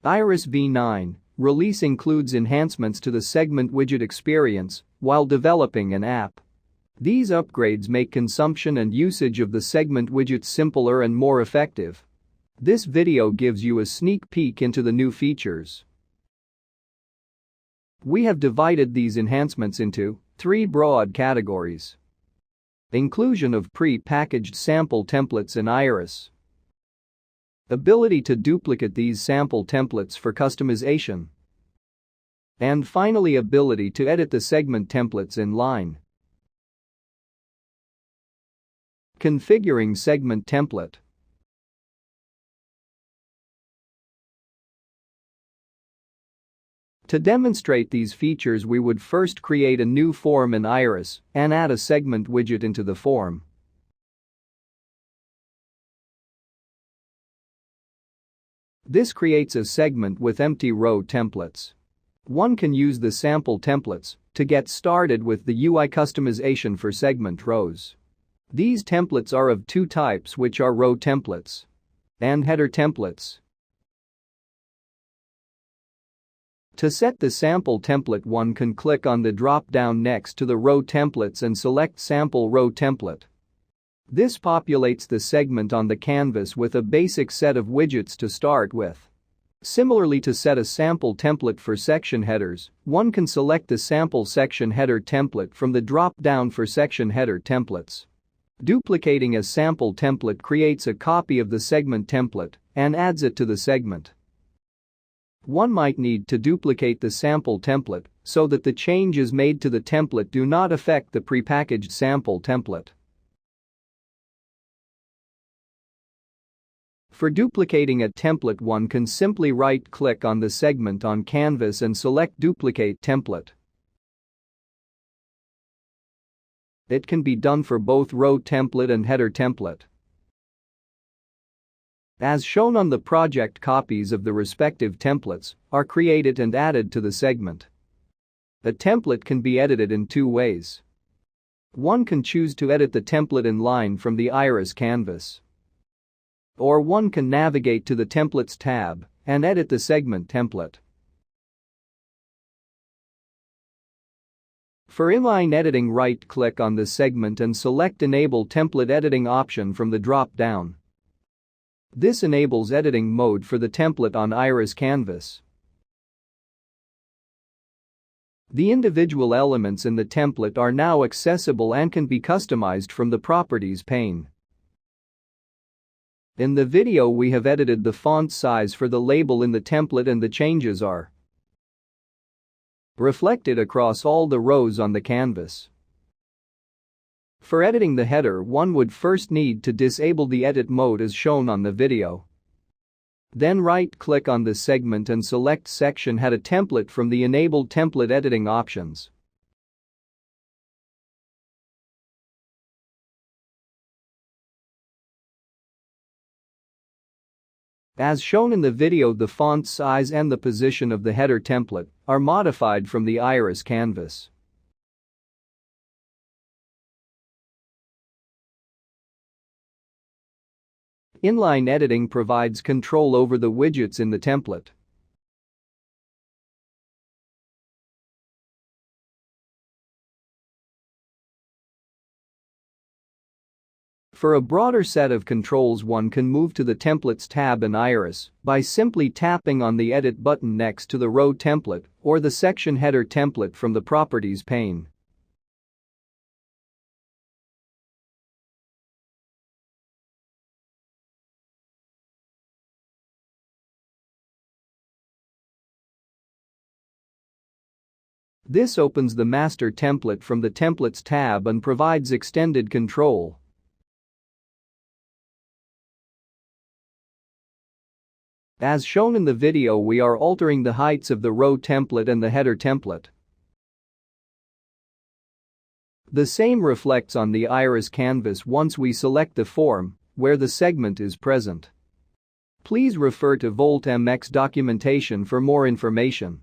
Iris v9 release includes enhancements to the Segment Widget experience while developing an app. These upgrades make consumption and usage of the Segment Widget simpler and more effective. This video gives you a sneak peek into the new features. We have divided these enhancements into 3 broad categories. Inclusion of pre-packaged sample templates in Iris. Ability to duplicate these sample templates for customization. And finally, ability to edit the segment templates in line. Configuring segment template. To demonstrate these features, we would first create a new form in Iris and add a segment widget into the form. This creates a segment with empty row templates. One can use the sample templates to get started with the UI customization for segment rows. These templates are of 2 types, which are row templates and header templates. To set the sample template, one can click on the drop-down next to the row templates and select Sample Row Template. This populates the segment on the canvas with a basic set of widgets to start with. Similarly, to set a sample template for section headers, one can select the sample section header template from the drop-down for section header templates. Duplicating a sample template creates a copy of the segment template and adds it to the segment. One might need to duplicate the sample template so that the changes made to the template do not affect the prepackaged sample template. For duplicating a template, one can simply right-click on the segment on canvas and select Duplicate Template. It can be done for both row template and header template. As shown on the project, copies of the respective templates are created and added to the segment. A template can be edited in 2 ways. One can choose to edit the template in line from the Iris canvas. Or one can navigate to the Templates tab and edit the segment template. For inline editing, right-click on the segment and select Enable Template Editing option from the drop-down. This enables editing mode for the template on Iris canvas. The individual elements in the template are now accessible and can be customized from the Properties pane. In the video, we have edited the font size for the label in the template, and the changes are reflected across all the rows on the canvas. For editing the header, one would first need to disable the edit mode as shown on the video. Then right-click on the segment and select Section Header Template from the Enabled Template Editing options. As shown in the video, the font size and the position of the header template are modified from the Iris canvas. Inline editing provides control over the widgets in the template. For a broader set of controls, one can move to the Templates tab in Iris by simply tapping on the Edit button next to the row template or the section header template from the Properties pane. This opens the master template from the Templates tab and provides extended control. As shown in the video, we are altering the heights of the row template and the header template. The same reflects on the Iris canvas once we select the form where the segment is present. Please refer to Volt MX documentation for more information.